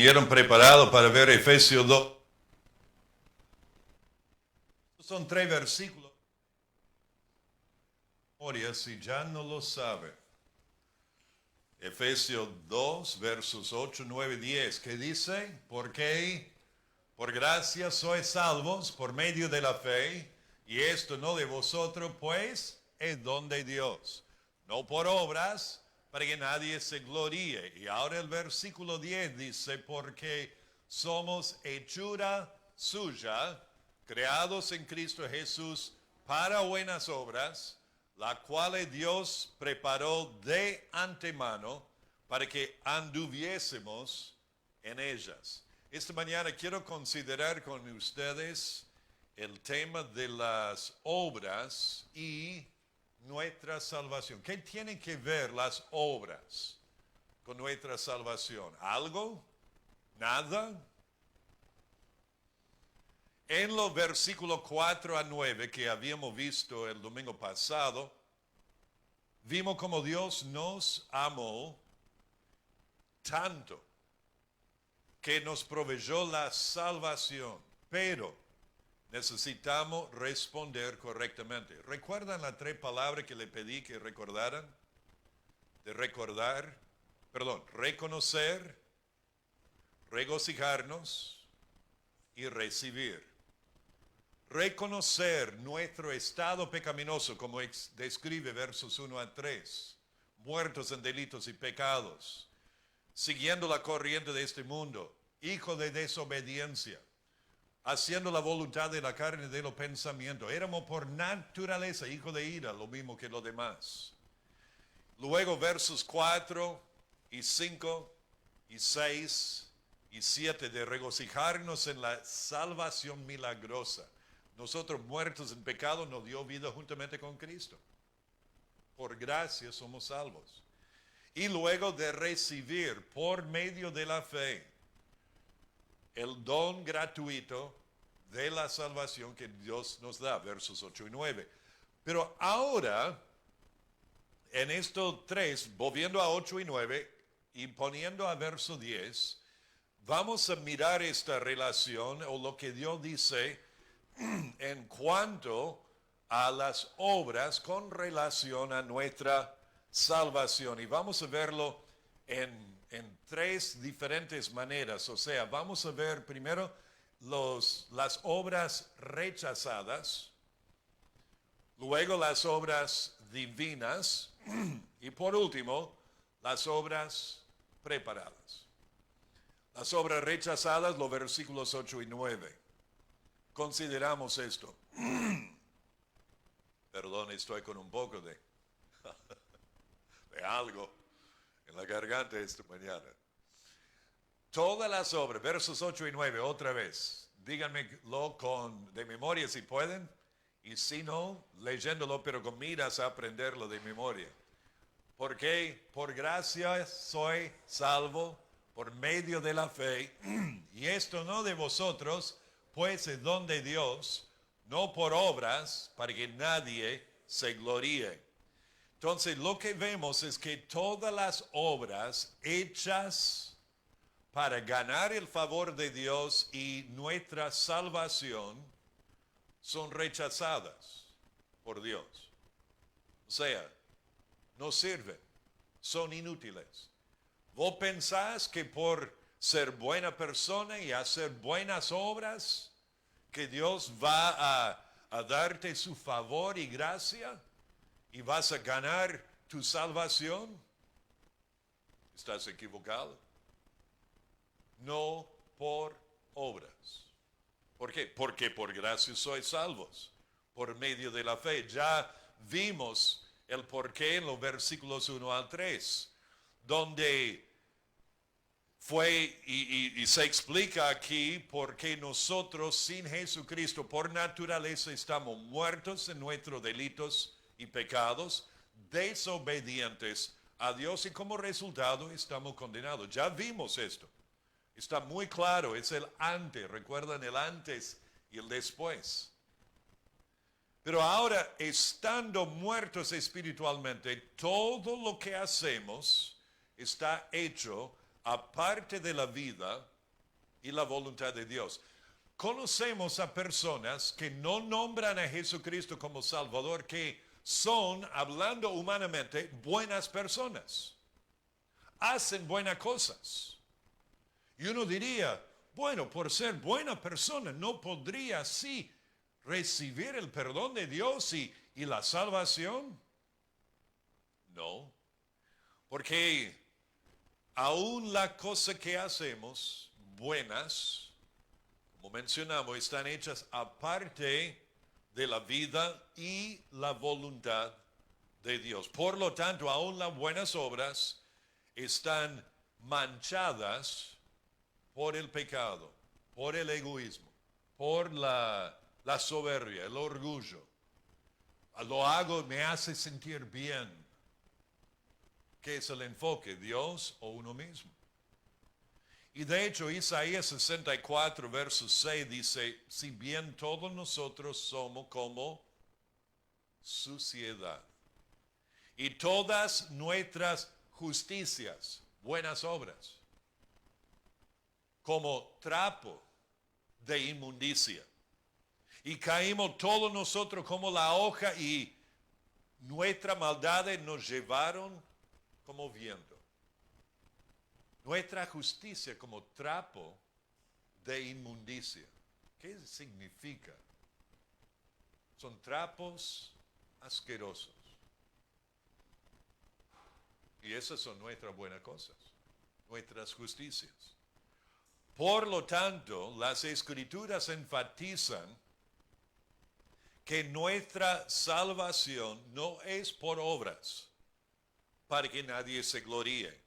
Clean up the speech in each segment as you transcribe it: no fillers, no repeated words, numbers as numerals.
estuvieron preparados para ver Efesios 2. Son 3 versículos. Si ya no lo sabe. Efesios 2, versos 8, 9, 10, que dice, porque por gracia sois salvos por medio de la fe, y esto no de vosotros, pues es don de Dios, no por obras, para que nadie se gloríe. Y ahora el versículo 10 dice, porque somos hechura suya, creados en Cristo Jesús para buenas obras, la cual Dios preparó de antemano para que anduviésemos en ellas. Esta mañana quiero considerar con ustedes el tema de las obras y nuestra salvación. ¿Qué tienen que ver las obras con nuestra salvación? ¿Algo? ¿Nada? En los versículos 4 a 9 que habíamos visto el domingo pasado, vimos como Dios nos amó tanto que nos proveyó la salvación, pero necesitamos responder correctamente. ¿Recuerdan las 3 palabras que le pedí que recordaran? De recordar, reconocer, regocijarnos y recibir. Reconocer nuestro estado pecaminoso, como describe versos 1 a 3, muertos en delitos y pecados, siguiendo la corriente de este mundo, hijo de desobediencia, haciendo la voluntad de la carne y de los pensamientos. Éramos por naturaleza hijo de ira, lo mismo que los demás. Luego versos 4 y 5 y 6 y 7 de regocijarnos en la salvación milagrosa. Nosotros muertos en pecado nos dio vida juntamente con Cristo. Por gracia somos salvos. Y luego de recibir por medio de la fe el don gratuito de la salvación que Dios nos da, versos 8 y 9. Pero ahora, en estos 3, volviendo a 8 y 9 y poniendo a verso 10, vamos a mirar esta relación o lo que Dios dice en cuanto a las obras con relación a nuestra salvación. Y vamos a verlo en 3 diferentes maneras. O sea, vamos a ver primero las obras rechazadas, luego las obras divinas y por último las obras preparadas. Las obras rechazadas, los versículos 8 y 9. Consideramos esto. Perdón, estoy con un poco de algo en la garganta esta mañana. Todas las obras, versos 8 y 9, otra vez. Díganmelo de memoria si pueden. Y si no, leyéndolo, pero con miras a aprenderlo de memoria. Porque por gracia soy salvo por medio de la fe. Y esto no de vosotros, pues es don de Dios, no por obras, para que nadie se gloríe. Entonces lo que vemos es que todas las obras hechas para ganar el favor de Dios y nuestra salvación son rechazadas por Dios. O sea, no sirven, son inútiles. ¿Vos pensás que por ser buena persona y hacer buenas obras, que Dios va a darte su favor y gracia y vas a ganar tu salvación? Estás equivocado. No por obras. ¿Por qué? Porque por gracia sois salvos, por medio de la fe. Ya vimos el porqué en los versículos 1 al 3, donde fue y se explica aquí por qué nosotros sin Jesucristo por naturaleza estamos muertos en nuestros delitos y pecados, desobedientes a Dios y como resultado estamos condenados. Ya vimos esto. Está muy claro, es el antes, recuerdan el antes y el después. Pero ahora, estando muertos espiritualmente, todo lo que hacemos está hecho aparte de la vida y la voluntad de Dios. Conocemos a personas que no nombran a Jesucristo como Salvador, que son, hablando humanamente, buenas personas. Hacen buenas cosas. Y uno diría, bueno, por ser buena persona, ¿no podría así recibir el perdón de Dios y la salvación? No, porque aún las cosas que hacemos, buenas, como mencionamos, están hechas aparte de la vida y la voluntad de Dios. Por lo tanto, aún las buenas obras están manchadas por el pecado, por el egoísmo, por la soberbia, el orgullo. Lo hago, me hace sentir bien. ¿Qué es el enfoque? ¿Dios o uno mismo? Y de hecho, Isaías 64, verso 6 dice, si bien todos nosotros somos como suciedad, y todas nuestras justicias, buenas obras, como trapo de inmundicia. Y caímos todos nosotros como la hoja y nuestras maldades nos llevaron como viento. Nuestra justicia como trapo de inmundicia. ¿Qué significa? Son trapos asquerosos. Y esas son nuestras buenas cosas, nuestras justicias. Por lo tanto, las Escrituras enfatizan que nuestra salvación no es por obras, para que nadie se gloríe.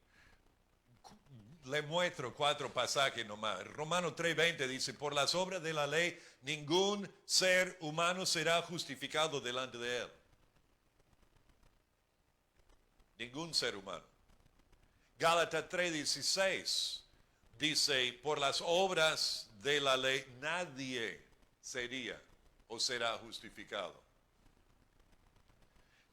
Le muestro 4 pasajes nomás. Romanos 3:20 dice, por las obras de la ley, ningún ser humano será justificado delante de él. Ningún ser humano. Gálatas 3:16 dice, por las obras de la ley, nadie sería o será justificado.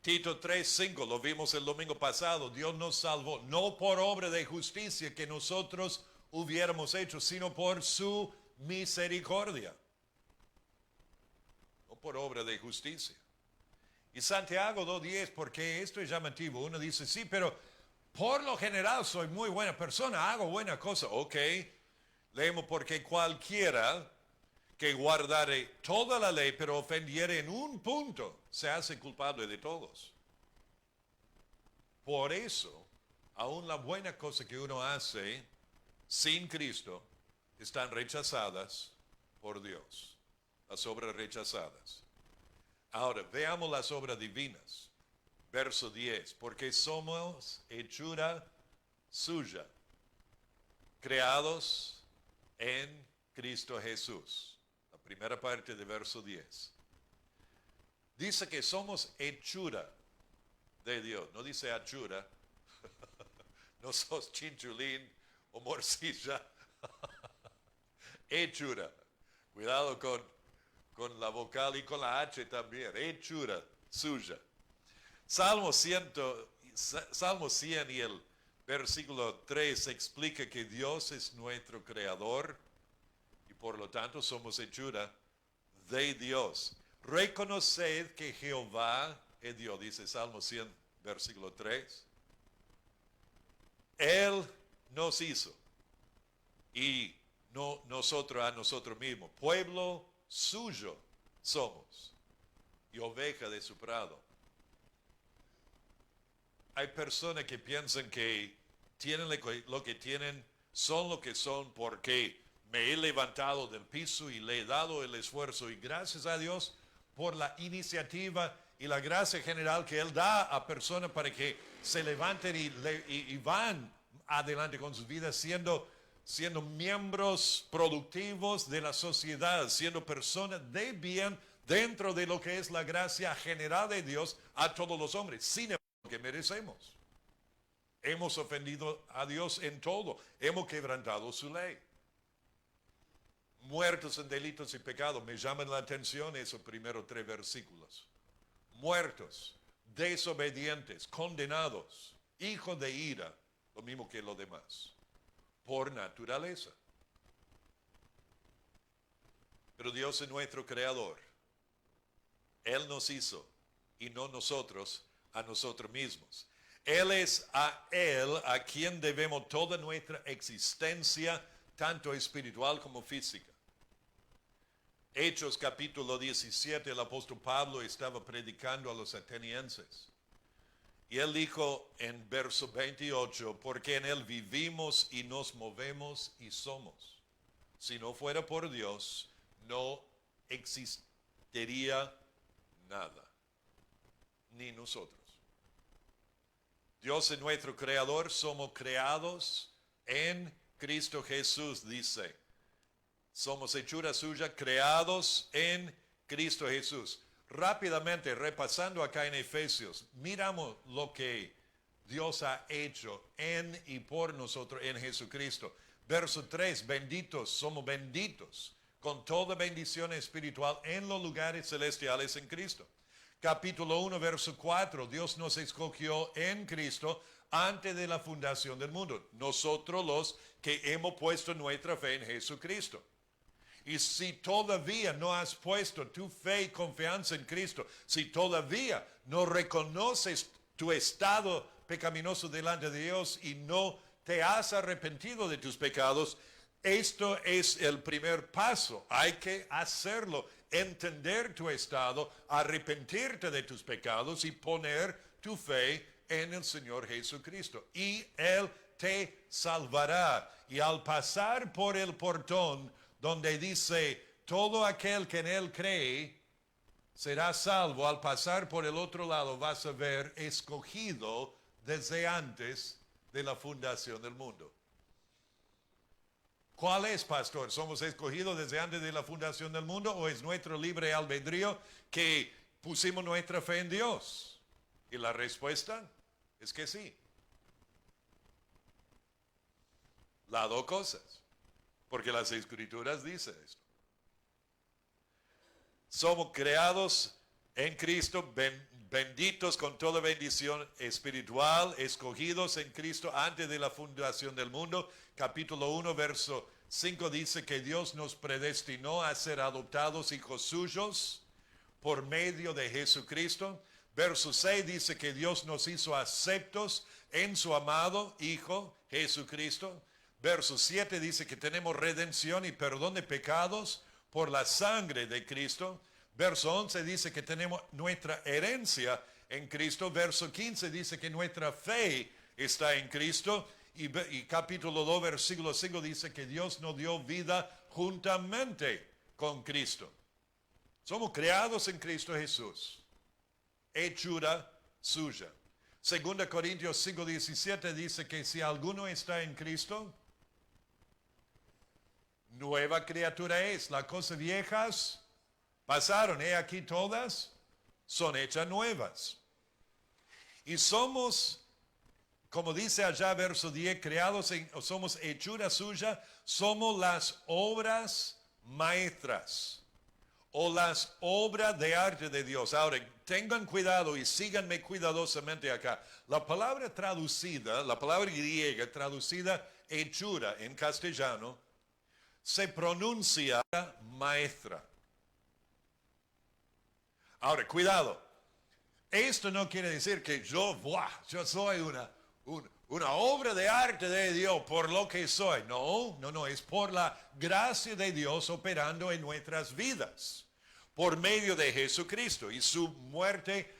Tito 3:5, lo vimos el domingo pasado, Dios nos salvó, no por obra de justicia que nosotros hubiéramos hecho, sino por su misericordia. No por obra de justicia. Y Santiago 2:10, porque esto es llamativo, uno dice, sí, pero por lo general soy muy buena persona, hago buena cosa. Ok, leemos porque cualquiera que guardare toda la ley, pero ofendiere en un punto, se hace culpable de todos. Por eso, aún las buenas cosas que uno hace sin Cristo están rechazadas por Dios. Las obras rechazadas. Ahora, veamos las obras divinas. Verso 10. Porque somos hechura suya, creados en Cristo Jesús. Primera parte de verso 10. Dice que somos hechura de Dios. No dice hachura. No sos chinchulín o morcilla. Hechura. Cuidado con la vocal y con la H también. Hechura suya. Salmo 100 y el versículo 3 explica que Dios es nuestro creador. Por lo tanto, somos hechura de Dios. Reconoced que Jehová es Dios, dice Salmo 100, versículo 3. Él nos hizo y no nosotros a nosotros mismos. Pueblo suyo somos y oveja de su prado. Hay personas que piensan que tienen lo que tienen, son lo que son porque me he levantado del piso y le he dado el esfuerzo y gracias a Dios por la iniciativa y la gracia general que Él da a personas para que se levanten y van adelante con sus vidas siendo miembros productivos de la sociedad, siendo personas de bien dentro de lo que es la gracia general de Dios a todos los hombres, sin embargo que merecemos. Hemos ofendido a Dios en todo, hemos quebrantado su ley. Muertos en delitos y pecados. Me llaman la atención esos primeros 3 versículos. Muertos, desobedientes, condenados, hijos de ira, lo mismo que los demás, por naturaleza. Pero Dios es nuestro creador. Él nos hizo y no nosotros a nosotros mismos. Él es a Él a quien debemos toda nuestra existencia, tanto espiritual como física. Hechos capítulo 17, el apóstol Pablo estaba predicando a los atenienses. Y él dijo en verso 28, porque en Él vivimos y nos movemos y somos. Si no fuera por Dios, no existiría nada, ni nosotros. Dios es nuestro creador, somos creados en Cristo Jesús, dice. Somos hechura suya, creados en Cristo Jesús. Rápidamente, repasando acá en Efesios, miramos lo que Dios ha hecho en y por nosotros en Jesucristo. Verso 3, benditos, somos benditos con toda bendición espiritual en los lugares celestiales en Cristo. Capítulo 1, verso 4, Dios nos escogió en Cristo antes de la fundación del mundo. Nosotros los que hemos puesto nuestra fe en Jesucristo. Y si todavía no has puesto tu fe y confianza en Cristo, si todavía no reconoces tu estado pecaminoso delante de Dios y no te has arrepentido de tus pecados, esto es el primer paso. Hay que hacerlo, entender tu estado, arrepentirte de tus pecados y poner tu fe en el Señor Jesucristo. Y Él te salvará. Y al pasar por el portón donde dice, todo aquel que en Él cree será salvo, al pasar por el otro lado vas a ver escogido desde antes de la fundación del mundo. ¿Cuál es, pastor? ¿Somos escogidos desde antes de la fundación del mundo o es nuestro libre albedrío que pusimos nuestra fe en Dios? Y la respuesta es que sí. Las dos cosas. Porque las Escrituras dicen esto. Somos creados en Cristo, benditos con toda bendición espiritual, escogidos en Cristo antes de la fundación del mundo. Capítulo 1, verso 5 dice que Dios nos predestinó a ser adoptados hijos suyos por medio de Jesucristo. Verso 6 dice que Dios nos hizo aceptos en su amado Hijo Jesucristo. Verso 7 dice que tenemos redención y perdón de pecados por la sangre de Cristo. Verso 11 dice que tenemos nuestra herencia en Cristo. Verso 15 dice que nuestra fe está en Cristo. Y capítulo 2, versículo 5 dice que Dios nos dio vida juntamente con Cristo. Somos creados en Cristo Jesús. Hechura suya. 2 Corintios 5:17 dice que si alguno está en Cristo, nueva criatura es. Las cosas viejas pasaron, aquí todas son hechas nuevas. Y somos, como dice allá verso 10, creados somos hechura suya, somos las obras maestras o las obras de arte de Dios. Ahora, tengan cuidado y síganme cuidadosamente acá. La palabra traducida, la palabra griega traducida hechura en castellano, se pronuncia maestra. Ahora, cuidado. Esto no quiere decir que yo soy una obra de arte de Dios por lo que soy. No, es por la gracia de Dios operando en nuestras vidas, por medio de Jesucristo y su muerte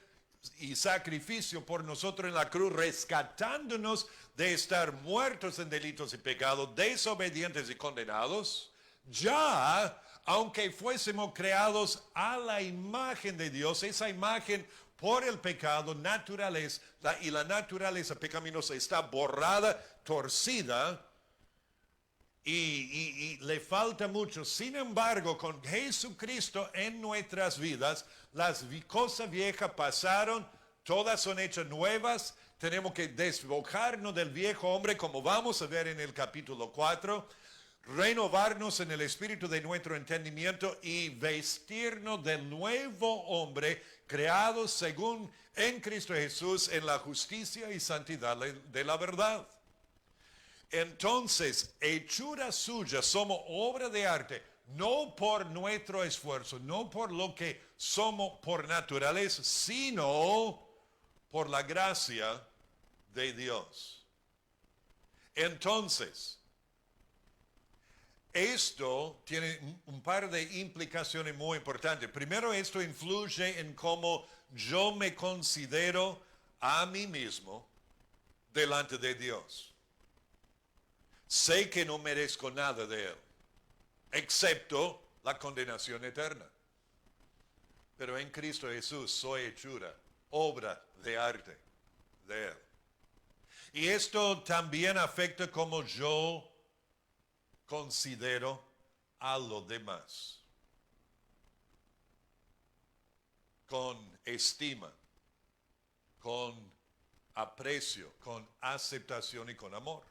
y sacrificio por nosotros en la cruz, rescatándonos de estar muertos en delitos y pecados, desobedientes y condenados. Ya, aunque fuésemos creados a la imagen de Dios, esa imagen por el pecado, naturaleza, y la naturaleza pecaminosa está borrada, torcida, y le falta mucho. Sin embargo, con Jesucristo en nuestras vidas, las cosas viejas pasaron, todas son hechas nuevas. Tenemos que despojarnos del viejo hombre, como vamos a ver en el capítulo 4, renovarnos en el espíritu de nuestro entendimiento y vestirnos del nuevo hombre creado según en Cristo Jesús en la justicia y santidad de la verdad. Entonces, hechura suya, somos obra de arte no por nuestro esfuerzo, no por lo que somos por naturaleza, sino por la gracia de Dios. Entonces, esto tiene un par de implicaciones muy importantes. Primero, esto influye en cómo yo me considero a mí mismo delante de Dios. Sé que no merezco nada de Él, excepto la condenación eterna. Pero en Cristo Jesús soy hechura, obra de arte de Él. Y esto también afecta cómo yo considero a los demás. Con estima, con aprecio, con aceptación y con amor.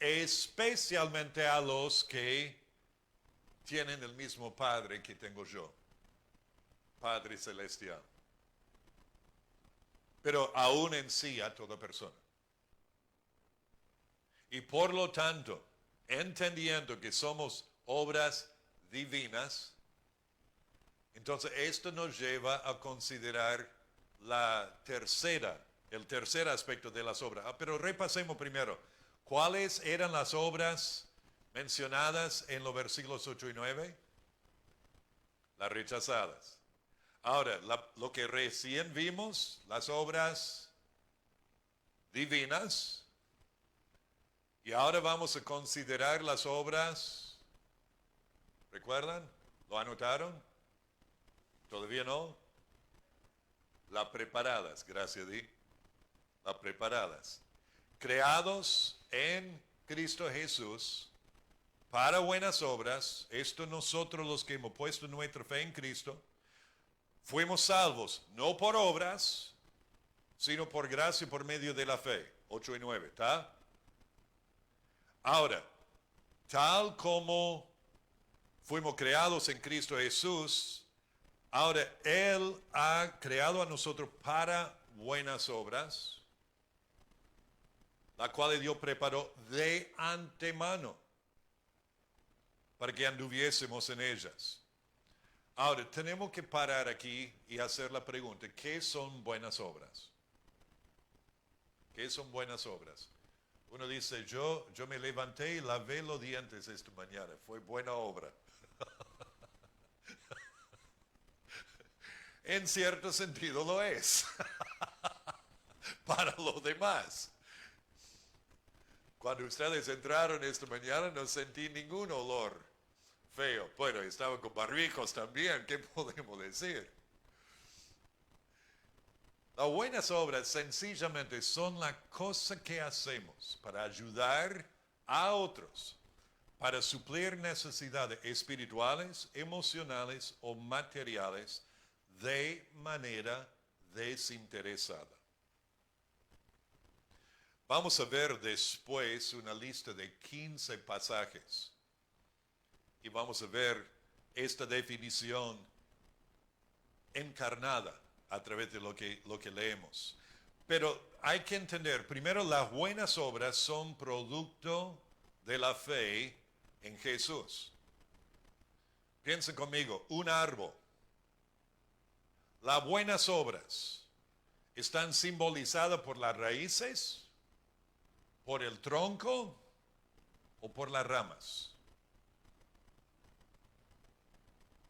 Especialmente a los que tienen el mismo Padre que tengo yo, Padre Celestial. Pero aún en sí a toda persona. Y por lo tanto, entendiendo que somos obras divinas, entonces esto nos lleva a considerar el tercer aspecto de las obras. Pero repasemos primero, ¿cuáles eran las obras mencionadas en los versículos 8 y 9? Las rechazadas. Ahora, lo que recién vimos, las obras divinas. Y ahora vamos a considerar las obras, ¿recuerdan? ¿Lo anotaron? ¿Todavía no? Las preparadas, gracias Di. Las preparadas. Creados en Cristo Jesús para buenas obras, esto nosotros los que hemos puesto nuestra fe en Cristo, fuimos salvos no por obras, sino por gracia por medio de la fe. 8 y 9, ¿está? Ahora, tal como fuimos creados en Cristo Jesús, ahora Él ha creado a nosotros para buenas obras, la cual Dios preparó de antemano para que anduviésemos en ellas. Ahora, tenemos que parar aquí y hacer la pregunta, ¿qué son buenas obras? ¿Qué son buenas obras? Uno dice, yo me levanté y lavé los dientes esta mañana. Fue buena obra. En cierto sentido lo es. Para los demás. Cuando ustedes entraron esta mañana no sentí ningún olor feo. Bueno, estaban con barbijos también. ¿Qué podemos decir? Las buenas obras sencillamente son la cosa que hacemos para ayudar a otros, para suplir necesidades espirituales, emocionales o materiales de manera desinteresada. Vamos a ver después una lista de 15 pasajes y vamos a ver esta definición encarnada a través de lo que leemos. Pero hay que entender, primero, las buenas obras son producto de la fe en Jesús. Piensen conmigo, un árbol. Las buenas obras están simbolizadas por las raíces, por el tronco o por las ramas.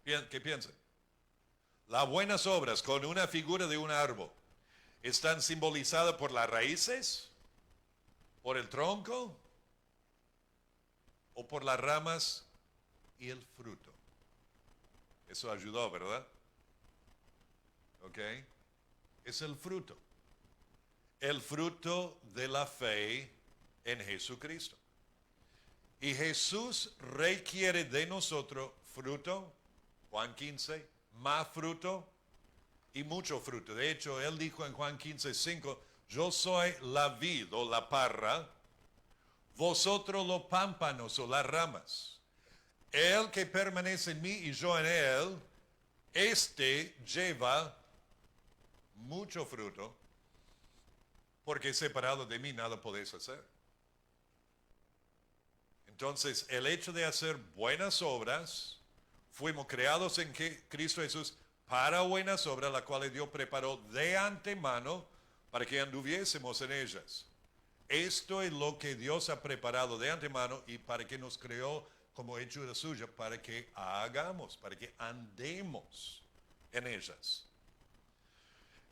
¿Qué piensan? Las buenas obras con una figura de un árbol están simbolizadas por las raíces, por el tronco o por las ramas y el fruto. Eso ayudó, ¿verdad? ¿Ok? Es el fruto. El fruto de la fe en Jesucristo. Y Jesús requiere de nosotros fruto, Juan 15, más fruto y mucho fruto. De hecho, Él dijo en Juan 15:5, yo soy la vid o la parra, vosotros los pámpanos o las ramas. El que permanece en mí y yo en Él, este lleva mucho fruto, porque separado de mí nada podéis hacer. Entonces, el hecho de hacer buenas obras, fuimos creados en Cristo Jesús para buenas obras, las cuales Dios preparó de antemano para que anduviésemos en ellas. Esto es lo que Dios ha preparado de antemano y para que nos creó como hechura suya, para que hagamos, para que andemos en ellas.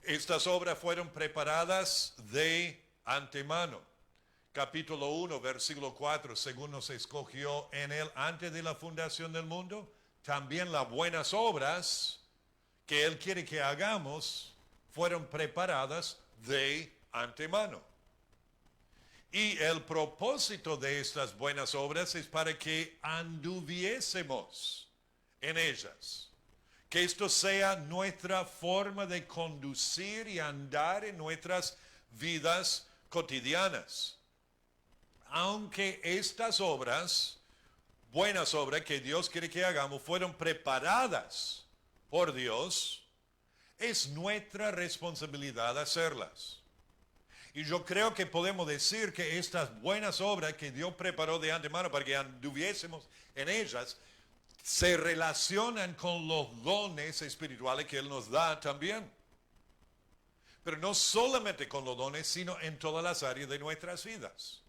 Estas obras fueron preparadas de antemano. Capítulo 1, versículo 4, según nos escogió en él antes de la fundación del mundo, también las buenas obras que él quiere que hagamos fueron preparadas de antemano. Y el propósito de estas buenas obras es para que anduviésemos en ellas. Que esto sea nuestra forma de conducir y andar en nuestras vidas cotidianas. Aunque estas obras, buenas obras que Dios quiere que hagamos, fueron preparadas por Dios, es nuestra responsabilidad hacerlas. Y yo creo que podemos decir que estas buenas obras que Dios preparó de antemano para que anduviésemos en ellas, se relacionan con los dones espirituales que Él nos da también. Pero no solamente con los dones, sino en todas las áreas de nuestras vidas.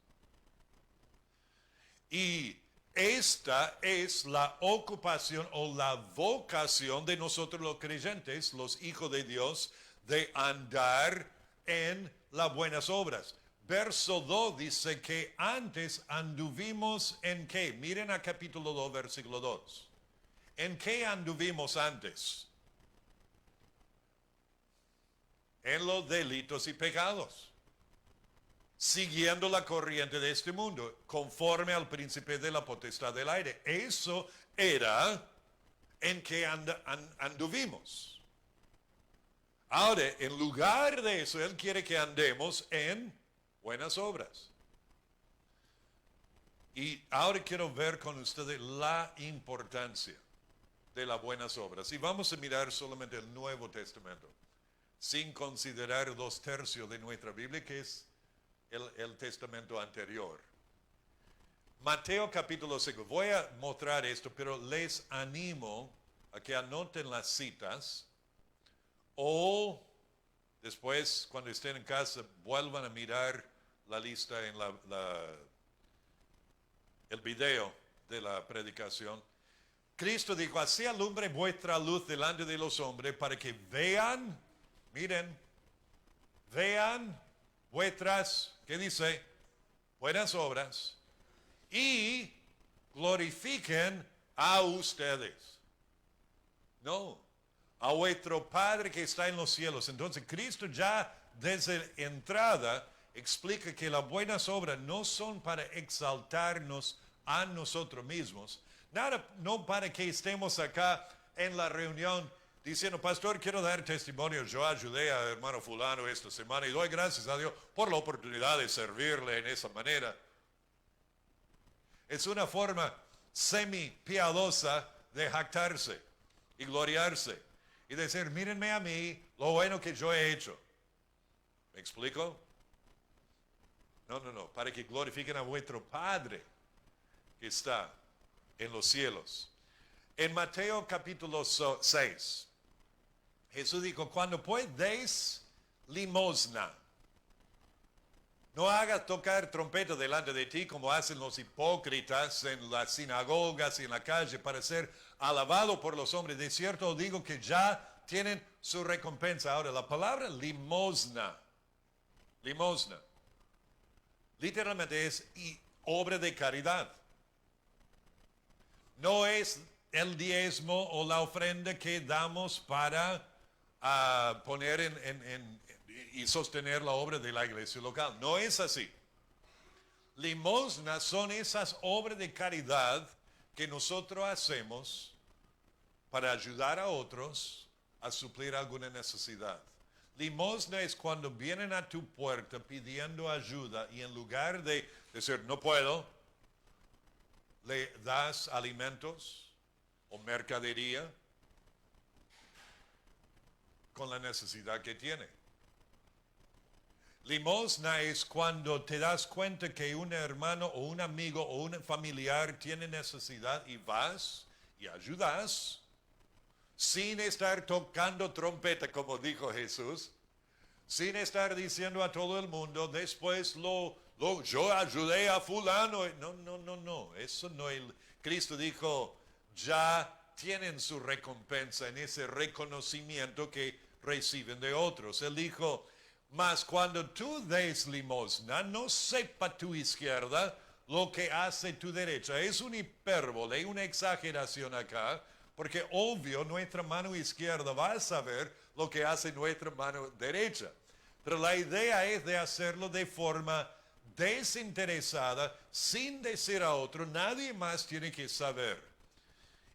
Y esta es la ocupación o la vocación de nosotros los creyentes, los hijos de Dios, de andar en las buenas obras. Verso 2 dice que antes anduvimos en qué. Miren a capítulo 2, versículo 2. ¿En qué anduvimos antes? En los delitos y pecados. Siguiendo la corriente de este mundo, conforme al príncipe de la potestad del aire. Eso era en que anduvimos. Ahora, en lugar de eso, Él quiere que andemos en buenas obras. Y ahora quiero ver con ustedes la importancia de las buenas obras. Y vamos a mirar solamente el Nuevo Testamento, sin considerar 2/3 de nuestra Biblia, que es el testamento anterior. Mateo capítulo 5. Voy a mostrar esto, pero les animo a que anoten las citas o después, cuando estén en casa, vuelvan a mirar la lista en el video de la predicación. Cristo dijo, así alumbre vuestra luz delante de los hombres para que vean, miren, vean vuestras, ¿qué dice? Buenas obras y glorifiquen a ustedes. No, a vuestro Padre que está en los cielos. Entonces Cristo ya desde entrada explica que las buenas obras no son para exaltarnos a nosotros mismos. Nada, no para que estemos acá en la reunión diciendo, pastor, quiero dar testimonio, yo ayudé a hermano fulano esta semana y doy gracias a Dios por la oportunidad de servirle en esa manera. Es una forma semi-piadosa de jactarse y gloriarse y decir, mírenme a mí, lo bueno que yo he hecho. ¿Me explico? No, para que glorifiquen a vuestro Padre que está en los cielos. En Mateo capítulo 6, Jesús dijo, cuando pues deis limosna, no hagas tocar trompeta delante de ti como hacen los hipócritas en las sinagogas y en la calle para ser alabado por los hombres. De cierto os digo que ya tienen su recompensa. Ahora, la palabra limosna, literalmente es obra de caridad. No es el diezmo o la ofrenda que damos para poner y sostener la obra de la iglesia local. No es así. Limosnas son esas obras de caridad que nosotros hacemos para ayudar a otros a suplir alguna necesidad. Limosna es cuando vienen a tu puerta pidiendo ayuda y en lugar de decir no puedo, le das alimentos o mercadería con la necesidad que tiene. Limosna es cuando te das cuenta que un hermano o un amigo o un familiar tiene necesidad y vas y ayudas sin estar tocando trompeta, como dijo Jesús, sin estar diciendo a todo el mundo, después yo ayudé a fulano. No, no, no, no, eso no. Cristo dijo, ya tienen su recompensa en ese reconocimiento que reciben de otros. Él dijo, mas cuando tú des limosna, no sepa tu izquierda lo que hace tu derecha. Es una hipérbole, una exageración acá, porque obvio nuestra mano izquierda va a saber lo que hace nuestra mano derecha. Pero la idea es de hacerlo de forma desinteresada, sin decir a otro, nadie más tiene que saber.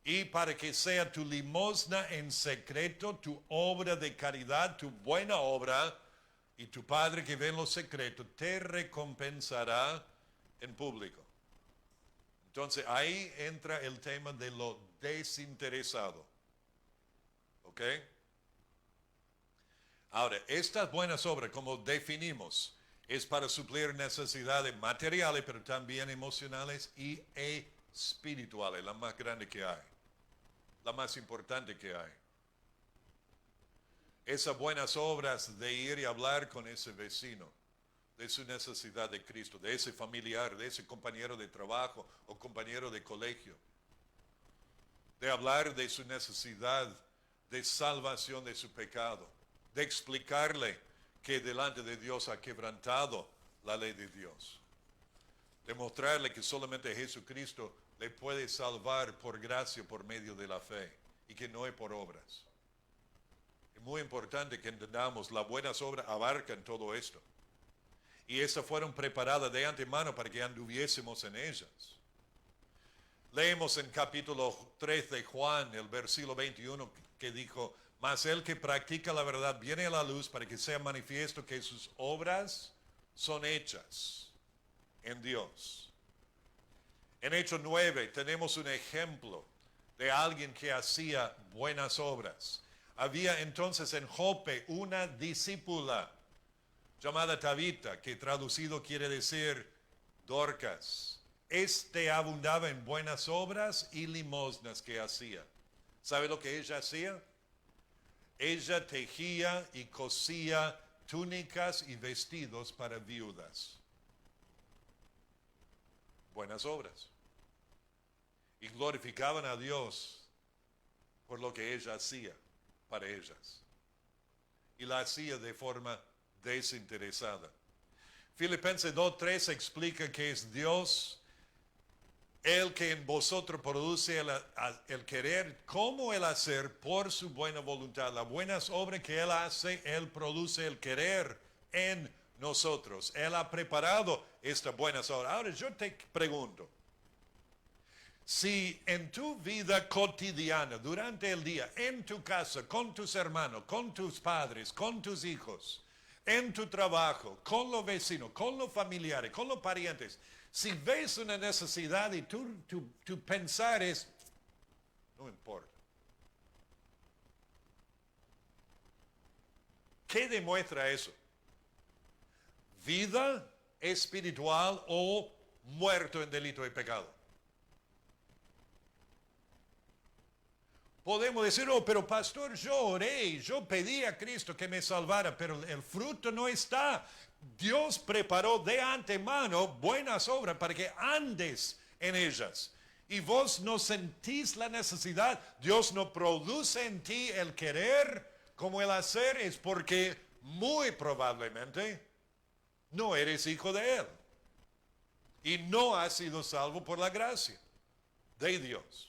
Y para que sea tu limosna en secreto, tu obra de caridad, tu buena obra, y tu Padre que ve en lo secreto te recompensará en público. Entonces ahí entra el tema de lo desinteresado. ¿Ok? Ahora, estas buenas obras, como definimos, es para suplir necesidades materiales, pero también emocionales y espirituales, la más grande que hay, la más importante que hay. Esas buenas obras de ir y hablar con ese vecino, de su necesidad de Cristo, de ese familiar, de ese compañero de trabajo o compañero de colegio, de hablar de su necesidad de salvación de su pecado, de explicarle que delante de Dios ha quebrantado la ley de Dios, de mostrarle que solamente Jesucristo le puede salvar por gracia, por medio de la fe, y que no es por obras. Es muy importante que entendamos, las buenas obras abarcan todo esto. Y esas fueron preparadas de antemano para que anduviésemos en ellas. Leemos en capítulo 3 de Juan, el versículo 21, que dijo, mas el que practica la verdad viene a la luz para que sea manifiesto que sus obras son hechas en Dios. En Hechos 9 tenemos un ejemplo de alguien que hacía buenas obras. Había entonces en Jope una discípula llamada Tabita, que traducido quiere decir Dorcas. Este abundaba en buenas obras y limosnas que hacía. ¿Sabe lo que ella hacía? Ella tejía y cosía túnicas y vestidos para viudas. Buenas obras. Y glorificaban a Dios por lo que ella hacía para ellas. Y la hacía de forma desinteresada. Filipenses 2:3 explica que es Dios el que en vosotros produce el querer como el hacer por su buena voluntad. Las buenas obras que Él hace, Él produce el querer en nosotros. Él ha preparado estas buenas obras. Ahora yo te pregunto, si en tu vida cotidiana, durante el día, en tu casa, con tus hermanos, con tus padres, con tus hijos, en tu trabajo, con los vecinos, con los familiares, con los parientes, si ves una necesidad y tu pensar es, no importa. ¿Qué demuestra eso? ¿Vida espiritual o muerto en delito y pecado? Podemos decir, oh, pero pastor, yo oré, yo pedí a Cristo que me salvara, pero el fruto no está. Dios preparó de antemano buenas obras para que andes en ellas. Y vos no sentís la necesidad, Dios no produce en ti el querer como el hacer, es porque muy probablemente no eres hijo de Él. Y no has sido salvo por la gracia de Dios.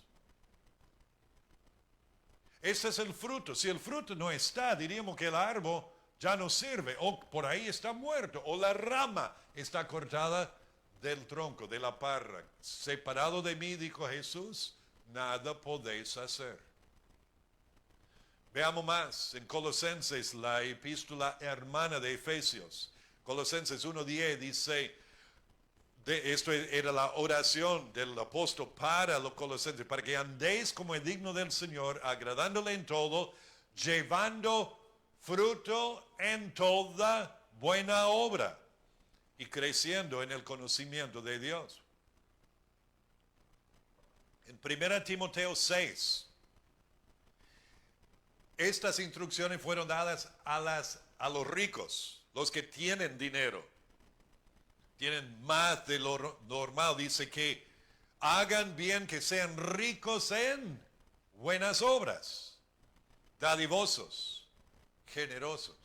Ese es el fruto. Si el fruto no está, diríamos que el árbol ya no sirve, o por ahí está muerto, o la rama está cortada del tronco, de la parra. Separado de mí, dijo Jesús, nada podéis hacer. Veamos más en Colosenses, la epístola hermana de Efesios. Colosenses 1:10 dice, esto era la oración del apóstol para los colosenses, para que andéis como es digno del Señor, agradándole en todo, llevando fruto en toda buena obra y creciendo en el conocimiento de Dios. En 1 Timoteo 6, estas instrucciones fueron dadas a los ricos, los que tienen dinero, tienen más de lo normal. Dice que hagan bien, que sean ricos en buenas obras, dadivosos, generosos.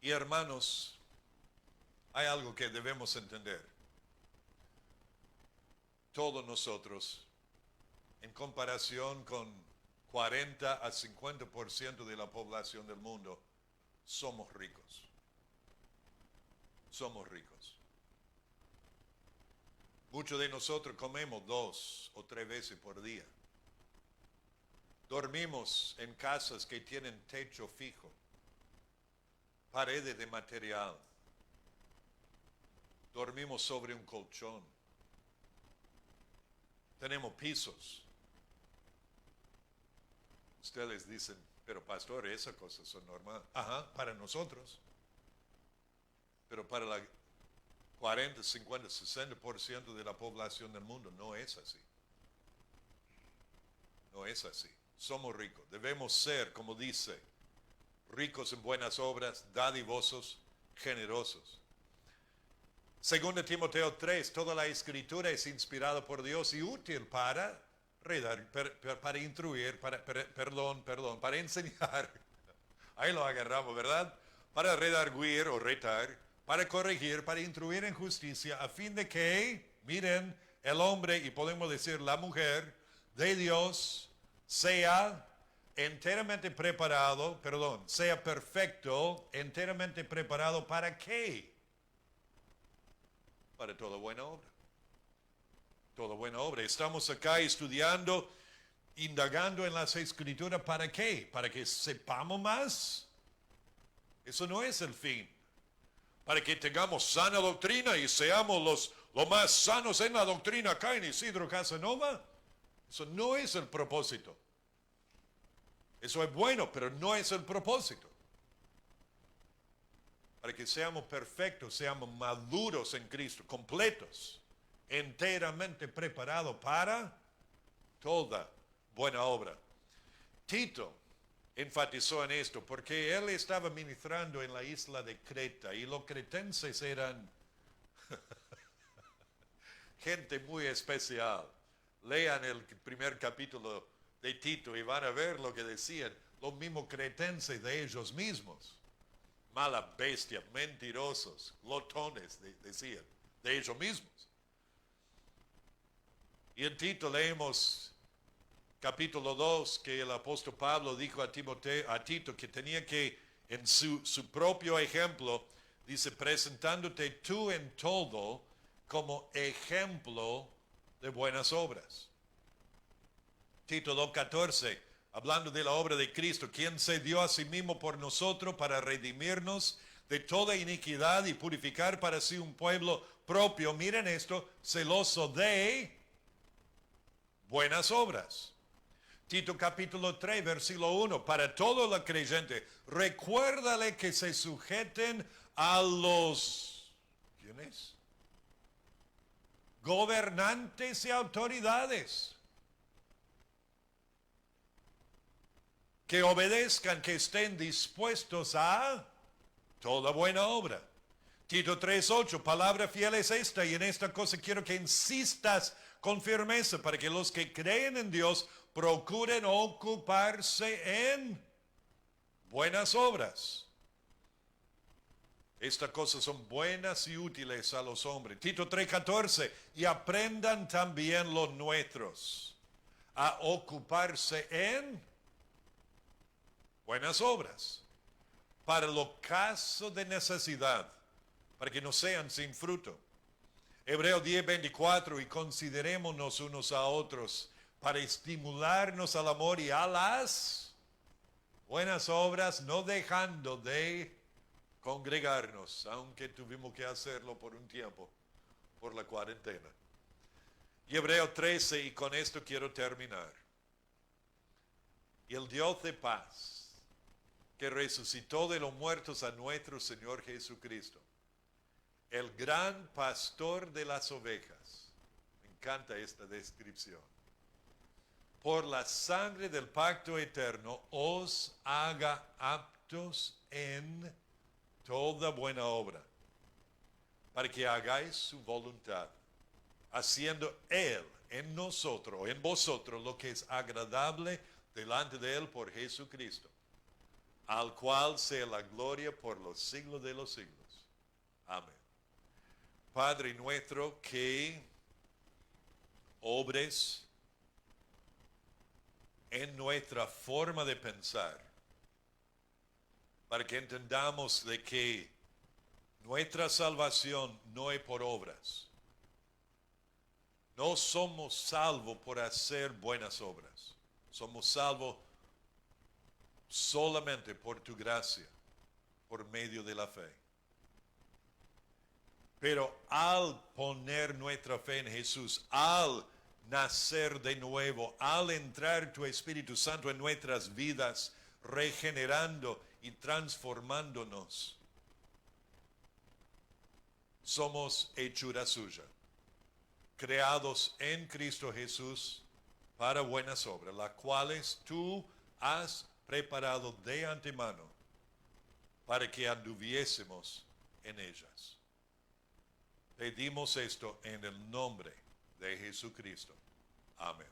Y hermanos, hay algo que debemos entender. Todos nosotros, en comparación con 40 a 50% de la población del mundo, somos ricos. Somos ricos. Muchos de nosotros comemos 2 o 3 veces por día. Dormimos en casas que tienen techo fijo, paredes de material. Dormimos sobre un colchón. Tenemos pisos. Ustedes dicen, pero pastor, esas cosas son normales. Ajá, para nosotros. Pero para la 40, 50, 60% de la población del mundo no es así. No es así. Somos ricos. Debemos ser, como dice, ricos en buenas obras, dadivosos, generosos. Segundo Timoteo 3, toda la escritura es inspirada por Dios y útil para para instruir, para enseñar. Ahí lo agarramos, ¿verdad? Para redarguir o retar, para corregir, para instruir en justicia, a fin de que, miren, el hombre, y podemos decir la mujer, de Dios, sea enteramente preparado, sea perfecto, enteramente preparado, ¿para qué? Para toda buena obra. Toda buena obra. Estamos acá estudiando, indagando en las escrituras, ¿para qué? ¿Para que sepamos más? Eso no es el fin. Para que tengamos sana doctrina y seamos los más sanos en la doctrina acá en Isidro Casanova. Eso no es el propósito. Eso es bueno, pero no es el propósito. Para que seamos perfectos, seamos maduros en Cristo, completos, enteramente preparados para toda buena obra. Tito enfatizó en esto porque él estaba ministrando en la isla de Creta y los cretenses eran gente muy especial. Lean el primer capítulo de Tito y van a ver lo que decían los mismos cretenses de ellos mismos. Malas bestias, mentirosos, glotones, decían, de ellos mismos. Y en Tito leemos capítulo 2 que el apóstol Pablo dijo a Tito que tenía que, en su propio ejemplo, dice, presentándote tú en todo como ejemplo de buenas obras. Tito 2:14, hablando de la obra de Cristo, quien se dio a sí mismo por nosotros para redimirnos de toda iniquidad y purificar para sí un pueblo propio, miren esto, celoso de buenas obras. Tito capítulo 3, versículo 1, para todo el creyente, recuérdale que se sujeten a los, ¿quiénes? Gobernantes y autoridades. Que obedezcan, que estén dispuestos a toda buena obra. Tito 3:8, palabra fiel es esta, y en esta cosa quiero que insistas con firmeza, para que los que creen en Dios procuren ocuparse en buenas obras. Estas cosas son buenas y útiles a los hombres. Tito 3:14, y aprendan también los nuestros a ocuparse en buenas obras, para los casos de necesidad, para que no sean sin fruto. Hebreos 10:24, y considerémonos unos a otros para estimularnos al amor y a las buenas obras, no dejando de congregarnos, aunque tuvimos que hacerlo por un tiempo, por la cuarentena. Y Hebreos 13, y con esto quiero terminar. Y el Dios de paz que resucitó de los muertos a nuestro Señor Jesucristo, el gran pastor de las ovejas. Me encanta esta descripción. Por la sangre del pacto eterno os haga aptos en toda buena obra, para que hagáis su voluntad, haciendo Él en nosotros, en vosotros, lo que es agradable delante de Él por Jesucristo, al cual sea la gloria por los siglos de los siglos. Amén. Padre nuestro, que obres en nuestra forma de pensar, para que entendamos de que nuestra salvación no es por obras. No somos salvos por hacer buenas obras. Somos salvos solamente por tu gracia, por medio de la fe. Pero al poner nuestra fe en Jesús, al nacer de nuevo, al entrar tu Espíritu Santo en nuestras vidas, regenerando y transformándonos, somos hechura suya, creados en Cristo Jesús para buenas obras, las cuales tú has preparado de antemano para que anduviésemos en ellas. Pedimos esto en el nombre de Jesucristo. Amén.